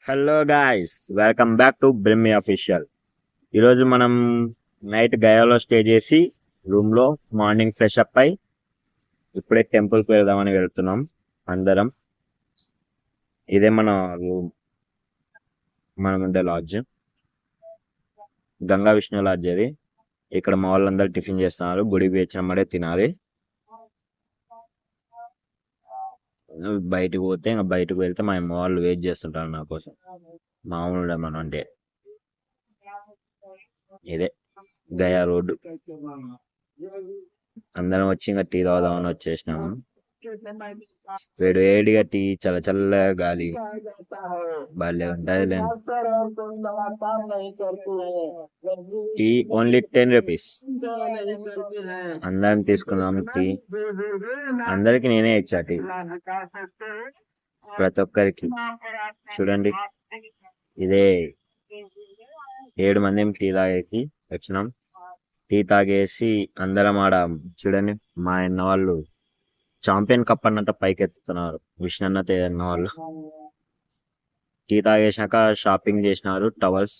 Hello guys, welcome back to బ్రిమ్మి official. ఈరోజు మనం నైట్ గయాలో స్టే చేసి రూమ్లో మార్నింగ్ ఫ్రెష్ అప్ అయి ఇప్పుడే టెంపుల్కి వెళ్దామని వెళ్తున్నాం అందరం. ఇదే మన రూమ్, మనం ఉండే లాడ్జ్, గంగా విష్ణు లాడ్జ్. అది ఇక్కడ మా వాళ్ళందరూ టిఫిన్ చేస్తున్నారు. గుడికి వేచినమ్మడే తినాలి. బయటకు పోతే ఇంకా బయటకు వెళ్తే మా అమ్మ వాళ్ళు వెయిట్ చేస్తుంటారు నా కోసం. మామూలు మనం అంటే ఇదే గయా రోడ్డు. అందరం వచ్చి ఇంకా టీ తాగుదామని వచ్చేసినాము. వేడిగా టీ, చల్ల చల్ల గాలి భలే ఉంటుంది. Tea only 10 rupees. అందరం తీసుకున్నాం టీ. అందరికి నేనే ఇచ్చా టీ, ప్రతి ఒక్కరికి. చూడండి, ఇదే 7 మంది టీ తాగేకి వచ్చినాం. టీ తాగేసి అందరం ఆడ చూడండి, మా అన్న వాళ్ళు చాంపియన్ కప్ అన్నట్టు పైకి ఎత్తుతున్నారు. విష్ణన్న తేదన్న వాళ్ళు టీ తాగేసాక షాపింగ్ చేసినారు. టవల్స్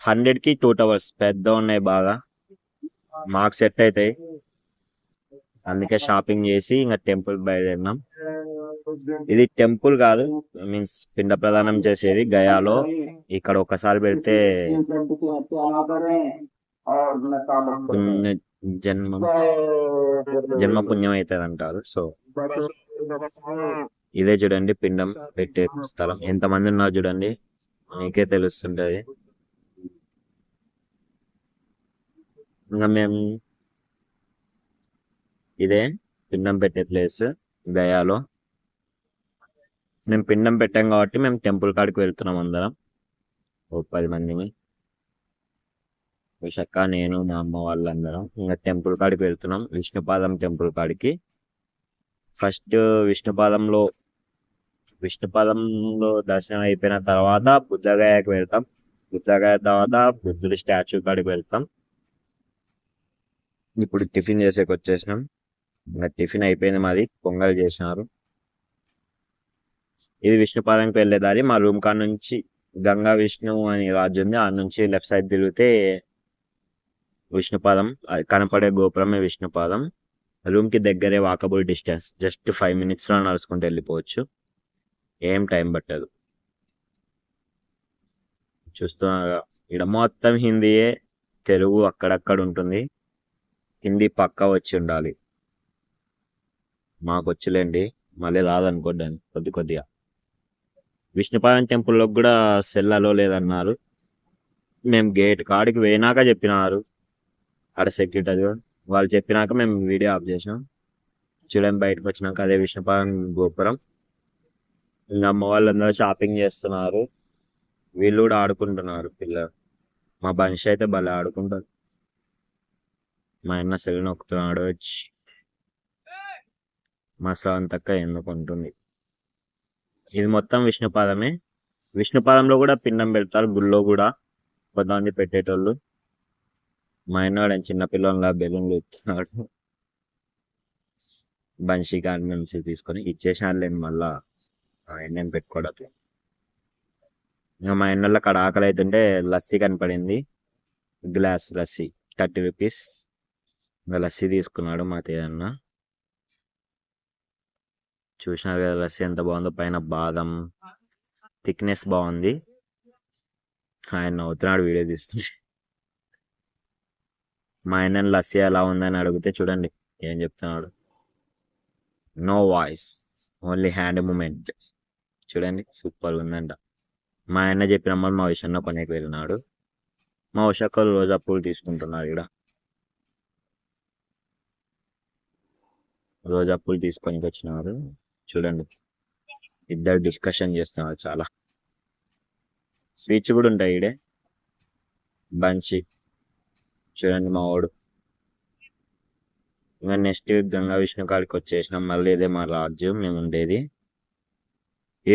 100కి 2 టవల్స్ పెద్ద ఉన్నాయి, బాగా మాకు సెట్ అవుతాయి. అందుకే షాపింగ్ చేసి ఇంకా టెంపుల్ బయలుదేరినాం. ఇది టెంపుల్ కాదు, మీన్స్ పిండ ప్రదానం చేసేది గయాలో. ఇక్కడ ఒకసారి పెడితే జన్మ పుణ్యం అవుతుంది అంటారు. సో ఇదే చూడండి పిండం పెట్టే స్థలం. ఎంతమంది ఉన్నారు చూడండి, మీకే తెలుస్తుంటది. ఇంకా మేము ఇదే పిండం పెట్టే ప్లేస్ గయాలో. మేము పిండం పెట్టాం కాబట్టి మేము టెంపుల్ కాడికి వెళ్తున్నాం అందరం, ఓ 10 మందిని. విశాఖ, నేను, మా అమ్మ వాళ్ళందరం ఇంకా టెంపుల్ కాడికి వెళ్తున్నాం. విష్ణుపాదం టెంపుల్ కాడికి. ఫస్ట్ విష్ణుపాదంలో దర్శనం అయిపోయిన తర్వాత బుద్ధగయాకి వెళ్తాం. బుద్ధగయ తర్వాత బుద్ధుడి స్టాచ్యూ కాడికి వెళ్తాం. ఇప్పుడు టిఫిన్ చేసేకి వచ్చేసినాం. ఇంకా టిఫిన్ అయిపోయింది, మాది పొంగల్ చేసినారు. ఇది విష్ణుపాదంకి వెళ్ళే దారి. మా రూమ్ కాడ నుంచి గంగా విష్ణు అని రాజు ఉంది, ఆ నుంచి లెఫ్ట్ సైడ్ తిరిగితే విష్ణుపాదం కనపడే గోపురమే విష్ణుపాదం. రూమ్ కి దగ్గరే, వాకబుల్ డిస్టెన్స్, జస్ట్ 5 minutes లో నడుచుకుంటూ వెళ్ళిపోవచ్చు, ఏం టైం పట్టదు. చూస్తున్నా ఇక్కడ మొత్తం హిందీయే, తెలుగు అక్కడక్కడ ఉంటుంది. హిందీ పక్కా వచ్చి ఉండాలి. మాకు వచ్చులేండి, మళ్ళీ రాదనుకోండి కొద్దిగా. విష్ణుపాదం టెంపుల్లో కూడా సెల్లలో లేదన్నారు. మేము గేట్ కాడికి పోయినాక చెప్పినారు ఆడ సెక్యూరిటీ. అది వాళ్ళు చెప్పినాక మేము వీడియో ఆఫ్ చేసినాం. చూడండి, బయటకు వచ్చినాక అదే విష్ణుపాదం గోపురం. ఇంకా అమ్మ వాళ్ళందరూ షాపింగ్ చేస్తున్నారు. వీళ్ళు కూడా ఆడుకుంటున్నారు పిల్లలు. మా బంష్ అయితే భలే ఆడుకుంటారు. మా అన్న సెల్ నొక్కుతున్నాడు వచ్చి. మా స్రవంతక్క ఎన్నుకుంటుంది. ఇది మొత్తం విష్ణుపాదమే. విష్ణుపాదంలో కూడా పిండం పెడతారు, గుళ్ళో కూడా కొంతమంది పెట్టేటోళ్ళు. మా అన్న చిన్నపిల్లల బెలూన్లు ఇస్తున్నాడు. బన్షీ కాడి నుంచి తీసుకొని ఇచ్చేసానులేండి, మళ్ళా ఎన్నేం పెట్టుకోవడం. ఇంకా మా ఎన్నెళ్ళ అక్కడ ఆకలి అవుతుంటే లస్సీ కనపడింది, గ్లాస్ లస్సీ 30 రూపీస్. ఇంకా లస్సీ తీసుకున్నాడు మా తేదన్న. చూసినారు కదా లస్సీ ఎంత బాగుందో, పైన బాదం థిక్నెస్ బాగుంది. ఆయన నవ్వుతున్నాడు వీడియో తీస్తుంది. మా ఆయన లస్సీ ఎలా ఉందని అడిగితే చూడండి ఏం చెప్తున్నాడు. No voice, only hand movement. చూడండి సూపర్ ఉందంట. మా ఆయన చెప్పినమ్మని మా విషయంలో కొనేకి వెళ్ళినాడు. మా ఉషాక రోజా పూలు తీసుకుంటున్నారు. ఇక్కడ రోజా పూలు తీసుకొని వచ్చినారు. చూడండి, ఇద్దరు డిస్కషన్ చేస్తున్నారు. చాలా స్వీట్స్ కూడా ఉంటాయి ఈడే. బంచి చూడండి మా వాడు. ఇంకా నెక్స్ట్ గంగా విష్ణు కాడికి వచ్చేసినాం. మళ్ళీ ఇదే మా లాడ్జ్ మేము ఉండేది.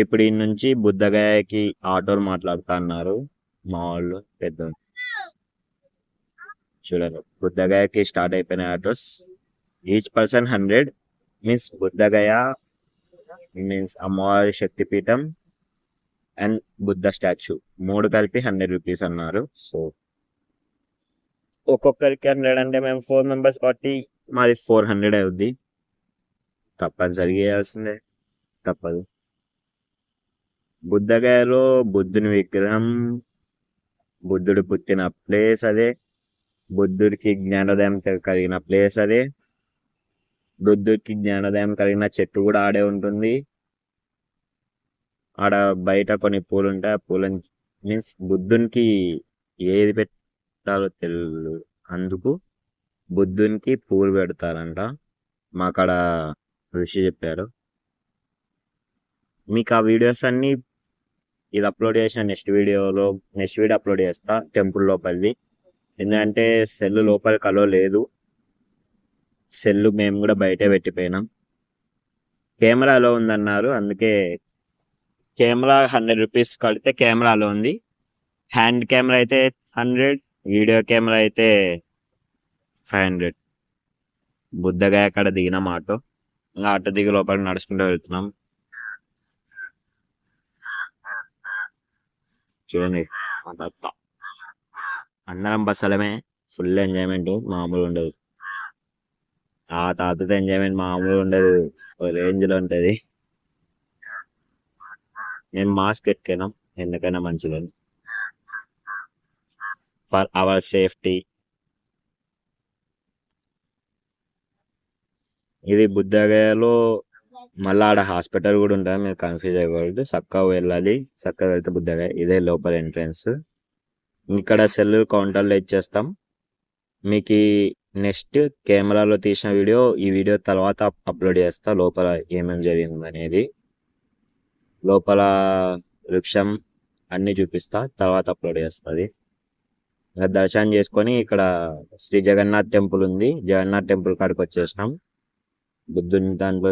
ఇప్పుడు ఈ నుంచి బుద్ధగయకి ఆటోలు మాట్లాడుతా అన్నారు మా వాళ్ళు పెద్ద. చూడండి, బుద్ధగయకి స్టార్ట్ అయిపోయిన autos. Each person 100 means Bodh Gaya means అమ్మవారి శక్తిపీఠం అండ్ బుద్ధ స్టాచ్యూ 3 కలిపి 100 రూపీస్ అన్నారు. సో ఒక్కొక్కరికి 100 అంటే మేము 4 మెంబర్స్ కాబట్టి మాది 400 అవుద్ది. తప్పనిసరిగా వేయాల్సిందే, తప్పదు. బుద్ధగయలో బుద్ధుని విగ్రహం, బుద్ధుడు పుట్టిన ప్లేస్ అదే, బుద్ధుడికి జ్ఞానోదయం కలిగిన ప్లేస్ అదే, బుద్ధుడికి జ్ఞానోదయం కలిగిన చెట్టు కూడా ఆడే ఉంటుంది. ఆడ బయట కొన్ని పూలు ఉంటాయి. ఆ పూలని మీన్స్ బుద్ధునికి ఏది పెట్టాలో తెలియదు, అందుకు బుద్ధునికి పూలు పెడతారంట. మాకాడ ఋషి చెప్పారు. మీకు ఆ వీడియోస్ అన్ని ఇది అప్లోడ్ చేసిన నెక్స్ట్ వీడియో అప్లోడ్ చేస్తా టెంపుల్ లోపలిది. ఎందుకంటే సెల్ లోపలికి అలో లేదు, సెల్ మేము కూడా బయటే పెట్టిపోయినాం. కెమెరా అలో ఉందన్నారు, అందుకే కెమెరా 100 రూపీస్ కడితే కెమెరా అలో ఉంది. హ్యాండ్ కెమెరా అయితే 100, వీడియో కెమెరా అయితే 500. బుద్ధగాయ అక్కడ దిగినాం ఆటో, ఇంకా ఆటో దిగి లోపలికి నడుచుకుంటూ వెళ్తున్నాం. చూడండి అందరం బస్సలమే, ఫుల్ ఎంజాయ్మెంట్ మామూలు ఉండదు. ఆ తాతతో ఎంజాయ్మెంట్ మామూలు ఉండదు, ఓ రేంజ్లో ఉంటుంది. నేను మాస్క్ పెట్టుకున్నాం, ఎందుకైనా మంచిదని, ఫర్ అవర్ సేఫ్టీ. ఇది బుద్ధగయలో మళ్ళీ ఆడ హాస్పిటల్ కూడా ఉంటుంది, మీరు కన్ఫ్యూజ్ అవ్వకూడదు. చక్కగా వెళ్ళాలి, చక్కగా వెళ్తే బుద్ధగయ ఇదే లోపల ఎంట్రన్స్. ఇక్కడ సెల్ కౌంటర్లో ఇచ్చేస్తాం. మీకు నెక్స్ట్ కెమెరాలో తీసిన వీడియో ఈ వీడియో తర్వాత అప్లోడ్ చేస్తా, లోపల ఏమేమి జరిగింది అనేది. లోపల వృక్షం అన్నీ చూపిస్తా, తర్వాత అప్లోడ్ చేస్తుంది. దర్శనం చేసుకొని ఇక్కడ శ్రీ జగన్నాథ్ టెంపుల్ ఉంది, జగన్నాథ్ టెంపుల్ కాడికి వచ్చేసినాం. బుద్ధుని దాంట్లో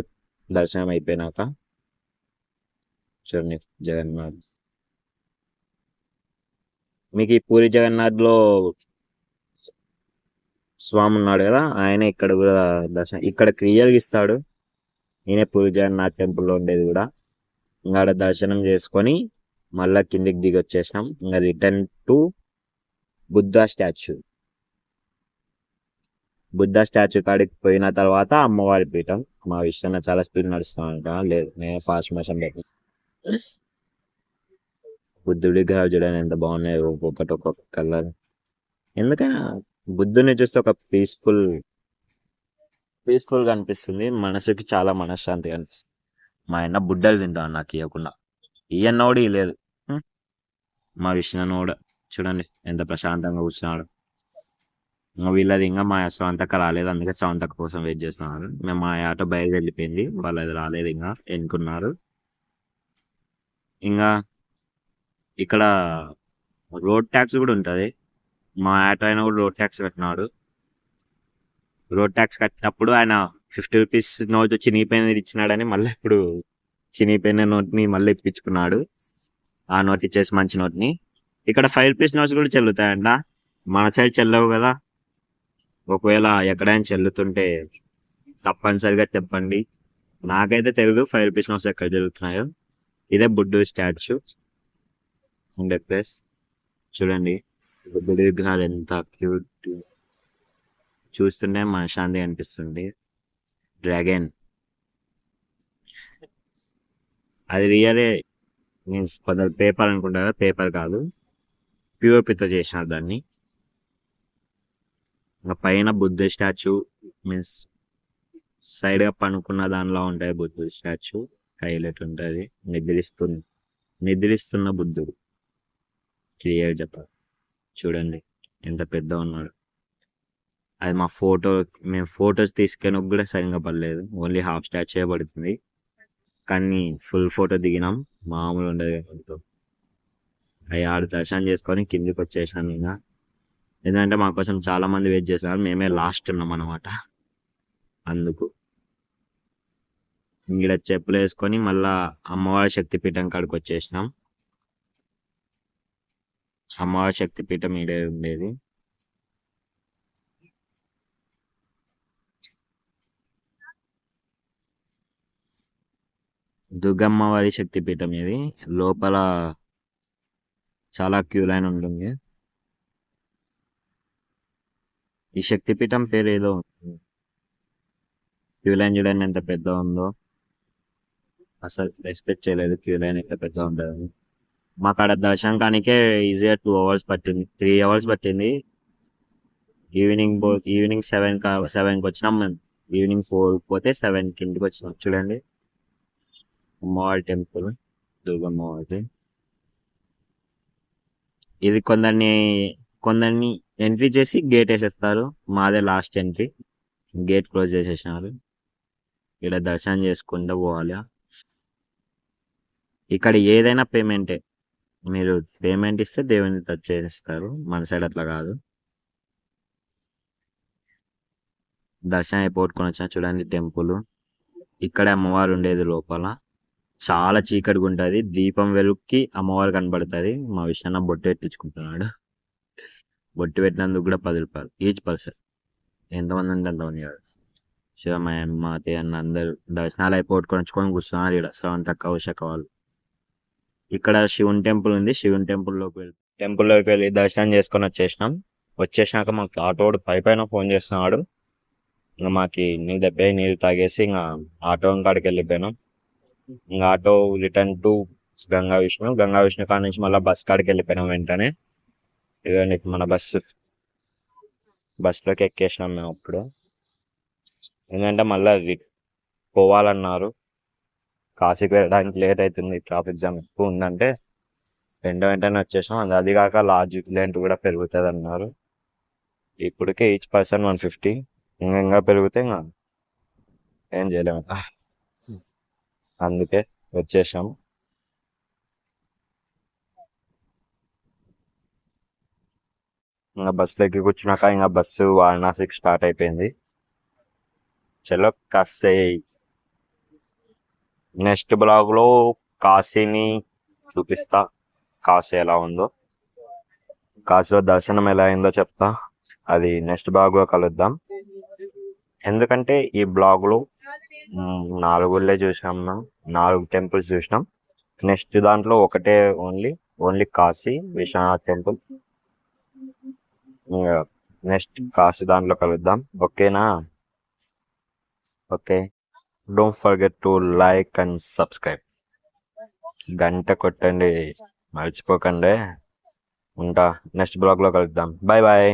దర్శనం అయిపోయినాక చూడండి జగన్నాథ్. మీకు ఈ పూరి జగన్నాథ్లో స్వామి ఉన్నాడు కదా, ఆయన ఇక్కడ కూడా దర్శనం ఇక్కడ క్లియర్గా ఇస్తాడు. నేనే పూరి జగన్నాథ్ టెంపుల్లో ఉండేది కూడా. ఇంకా దర్శనం చేసుకొని మళ్ళా కిందికి దిగి వచ్చేసినాం. ఇంకా return to Buddha statue. Buddha statue కాడికి పోయిన తర్వాత అమ్మవారి పీఠం. మా విషయంలో చాలా స్పీడ్ నడుస్తానంట, లేదు నేను ఫాస్ట్ మోషన్ పెట్టి. బుద్ధుడి విగ్రహాలు చూడండి ఎంత బాగున్నాయి, ఒక్కొక్క కలర్. ఎందుకైనా బుద్ధుని చూస్తే ఒక పీస్ఫుల్గా అనిపిస్తుంది, మనసుకి చాలా మనశ్శాంతిగా అనిపిస్తుంది. మా అన్న బుడ్డలు తింటాను నాకు ఇవ్వకుండా, ఇవన్న కూడా ఇవ్వలేదు. మా విష్ణును కూడా చూడండి ఎంత ప్రశాంతంగా కూర్చున్నాడు. వీళ్ళది ఇంకా మా స్రవంతక్క రాలేదు, అందుకే స్రవంతక్క కోసం వెయిట్ చేస్తున్నారు. మేము మా ఆటో బయలు వెళ్ళిపోయింది, వాళ్ళది రాలేదు, ఇంకా ఎన్నుకున్నారు. ఇంకా ఇక్కడ రోడ్ ట్యాక్స్ కూడా ఉంటుంది. మా ఆటో అయినా కూడా రోడ్ ట్యాక్స్ కట్టినాడు. రోడ్ ట్యాక్స్ కట్టినప్పుడు ఆయన 50 రూపీస్ నోట్ చినిగిపోయినది ఇచ్చినాడని మళ్ళీ ఇప్పుడు చినిగిపోయిన నోట్ని మళ్ళీ ఇప్పించుకున్నాడు. ఆ నోట్ ఇచ్చేసి మంచి నోట్ని. ఇక్కడ 5 రూపీస్ నోట్స్ కూడా చెల్లుతాయంట, మన సైడ్ చెల్లవు కదా. ఒకవేళ ఎక్కడైనా చెల్లుతుంటే తప్పనిసరిగా చెప్పండి, నాకైతే తెలియదు 5 రూపీస్ నోట్స్ ఎక్కడ జరుగుతున్నాయో. ఇదే బుద్ధుడి స్టాచ్యూ ఉండే ప్లేస్. చూడండి బుద్ధుడి విగ్రహాలు ఎంత క్యూట్, చూస్తుంటే మనశ్శాంతి అనిపిస్తుంది. డ్రాగన్ అది రియలే, మీన్స్ కొందరు పేపర్ అనుకుంటారు, పేపర్ కాదు, పిఓపితో చేసినారు దాన్ని. ఇంకా పైన బుద్ధ స్టాచ్యూ, మీన్స్ సైడ్గా పనుకున్న దానిలో ఉంటాయి బుద్ధుడి స్టాచ్యూ, హైలైట్ ఉంటుంది. నిద్రిస్తున్న బుద్ధుడు క్లియర్ చెప్పాలి. చూడండి ఎంత పెద్ద ఉన్నాడు. అది మేము ఫొటోస్ తీసుకొని కూడా సరిగ్గా పడలేదు, ఓన్లీ హాఫ్ స్టాచ్యూ పడుతుంది. కానీ ఫుల్ ఫోటో దిగినాం, మామూలు ఉండదు. అవి ఆడు దర్శనం చేసుకొని కిందికి వచ్చేసాను. ఇంకా ఎందుకంటే మా కోసం చాలా మంది వెయిట్ చేస్తున్నారు, మేమే లాస్ట్ ఉన్నాం అనమాట. అందుకు ఇక్కడ చెప్పులు వేసుకొని మళ్ళా అమ్మవారి శక్తిపీఠం కాడికి వచ్చేసినాం. అమ్మవారి శక్తిపీఠం ఈడే ఉండేది. దుర్గమ్మవారి శక్తిపీఠం ఇది. లోపల చాలా క్యూ లైన్ ఉంటుంది. ఈ శక్తిపీఠం పేరు ఏదో క్యూ లైన్ చూడండి ఎంత పెద్ద ఉందో. అసలు ఎక్స్పెక్ట్ చేయలేదు క్యూ లైన్ ఎంత పెద్ద ఉంటుంది. మాకు ఆడ దర్శనానికే ఈజీగా 2 hours పట్టింది, 3 hours పట్టింది. ఈవినింగ్ 7కి వచ్చినాం మేము. ఈవినింగ్ 4 పోతే 7కి ఇంటికి వచ్చినాం. చూడండి అమ్మవారి టెంపుల్, దుర్గమ్మవారిది. ఇది కొందరిని ఎంట్రీ చేసి గేట్ వేసేస్తారు. మాదే లాస్ట్ ఎంట్రీ, గేట్ క్లోజ్ చేసేసినారు. ఇక్కడ దర్శనం చేసుకుంటూ పోవాలి. ఇక్కడ ఏదైనా పేమెంటే, మీరు పేమెంట్ ఇస్తే దేవుని టచ్ చేసేస్తారు. మన సైడ్ అట్లా కాదు. దర్శనం అయిపోగొట్టుకొని వచ్చిన చూడండి టెంపుల్. ఇక్కడ అమ్మవారు ఉండేది లోపల. చాలా చీకటిగా ఉంటుంది. దీపం వెలుగుకి అమ్మవారు కనబడుతుంది. మా విషయాన్ని బొట్టు పెట్టించుకుంటున్నాడు. బొట్టు పెట్టినందుకు కూడా 10 రూపాయలు ఈచ్ పర్సన్. ఎంతమంది ఉంటే అంతమంది కాదు. శివమయ్య మాతే అన్న అందరు దర్శనాలు అయిపోగొట్టుకొని వచ్చుకొని కూర్చున్నారు ఇక్కడ శ్రవంతక్క ఉషక్క వాళ్ళు. ఇక్కడ శివుని టెంపుల్ ఉంది. శివుని టెంపుల్లోకి వెళ్ళి దర్శనం చేసుకొని వచ్చేసినాక మాకు ఆటోడు పైన ఫోన్ చేస్తున్నాడు. ఇంకా మాకు నీళ్ళు తాగేసి ఇంకా ఆటో కాడికి వెళ్ళిపోయినాం. ఇంకా auto return to Ganga Vishnu కాడ నుంచి మళ్ళీ బస్ కాడికి వెళ్ళిపోయినాం వెంటనే. ఇదండి మన బస్సులోకి ఎక్కేసినాం మేము అప్పుడు. ఎందుకంటే మళ్ళీ పోవాలన్నారు. కాశీకి వెళ్ళడానికి లేట్ అవుతుంది, ట్రాఫిక్ జామ్ ఎక్కువ ఉందంటే వెంటనే వచ్చేసాం. అది కాక లాడ్జ్ రెంట్ కూడా పెరుగుతుంది అన్నారు. ఇప్పటికే ఈచ్ పర్సన్ 150. ఇంకా పెరిగితే ఇంకా ఏం చేయలేము, అందుకే వచ్చేసాం. ఇంకా బస్సులో ఎక్కి కూర్చున్నాక ఇంకా బస్సు వారణాసికి స్టార్ట్ అయిపోయింది. చలో కాశీ. నెక్స్ట్ బ్లాగ్లో కాశీని చూపిస్తా, కాశీ ఎలా ఉందో, కాశీలో దర్శనం ఎలా అయిందో చెప్తా. అది నెక్స్ట్ బ్లాగ్లో కలుద్దాం. ఎందుకంటే ఈ బ్లాగ్లో 4 గుళ్ళే చూసినాం, 4 టెంపుల్స్ చూసినాం. నెక్స్ట్ దాంట్లో ఒకటే only Kashi Vishwanath temple. Next Kashi దాంట్లో కలుద్దాం. ఓకేనా? Okay, don't forget to like and subscribe. గంట కొట్టండి, మర్చిపోకండి. ఉంటా, నెక్స్ట్ బ్లాగ్లో కలుద్దాం. Bye bye.